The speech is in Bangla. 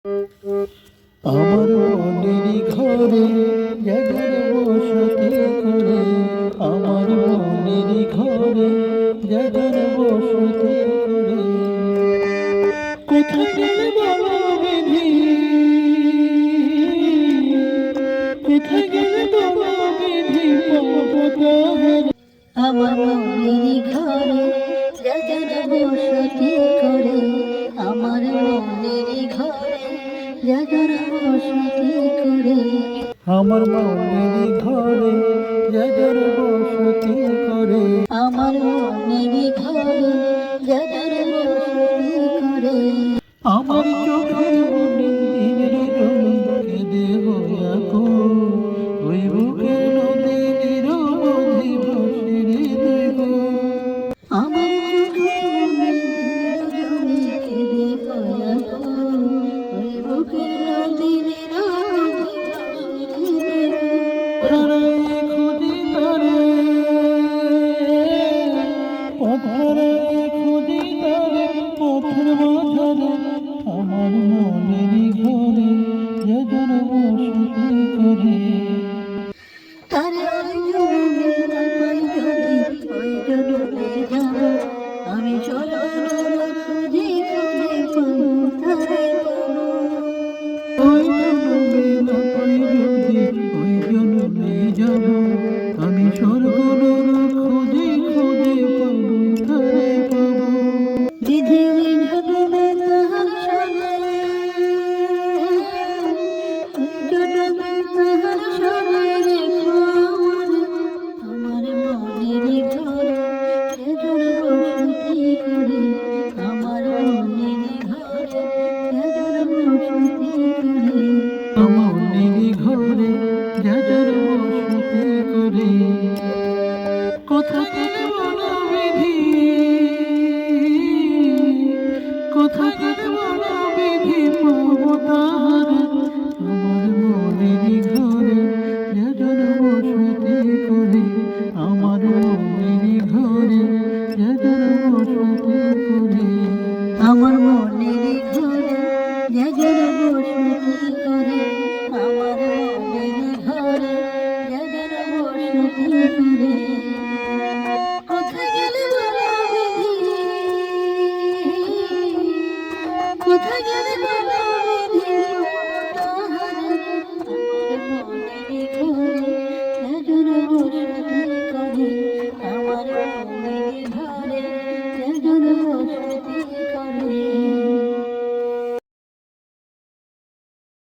আমার মনেরই ঘরে জাগার বসতি করে, আমার মনেরই ঘরে জাগার বসতি করে। কোথায় গেলে বলো বিধি, কোথায় গেলে বলো বিধি, পাবো তাহারে। আমার মনেরই ঘরে জাগার বসতি করে, আমার মনেরই ঘরে জাগার বসতি করে। আমার মনেরই ঘরে জাগার বসতি করে, আমার মনেরই ঘরে জাগার বসতি করে। আমার চোখের মনে দিনের জমি কেঁদে হইয়া গো, ওই বুকের নদী নিরবধি ভাসিরে দেব। আমার চোখের মনে জমি কেঁদে হইয়া গো, ওই বুকের নদীর হারাই খুঁজি তারে, হারাই খুঁজি তারে পথের মাঝারে। আমার মনেরই ঘরে জাগার বসতি করে। তারে ওই জন্মে না পাই যদি ওই জন্মে যাব, আমি চলবার খুঁজে খুঁজে পাবো তারে পাবো। ওই জন্মে না পাই যদি ওই জন্মে যাব, আমি স্বর্গলোক খুঁজে খুঁজে পাবো তারে পাবো। বিধি ওই জন্মে তাহার সনে, ওই জন্মে তাহার সনে রেখো আমার মনেরই ঘরে জাগার বসতি করে। আমার মনেরই ঘরে জাগার বসতি করে। আমার মনেরই ঘরে জাগার বসতি করে। কোথায় গেলে বলো বিধি, কোথায় গেলে বলো বিধি, পাবো তাহারে। আমার মনেরই ঘরে জাগার বসতি করে, আমার মনেরই ঘরে জাগার বসতি করে। আমার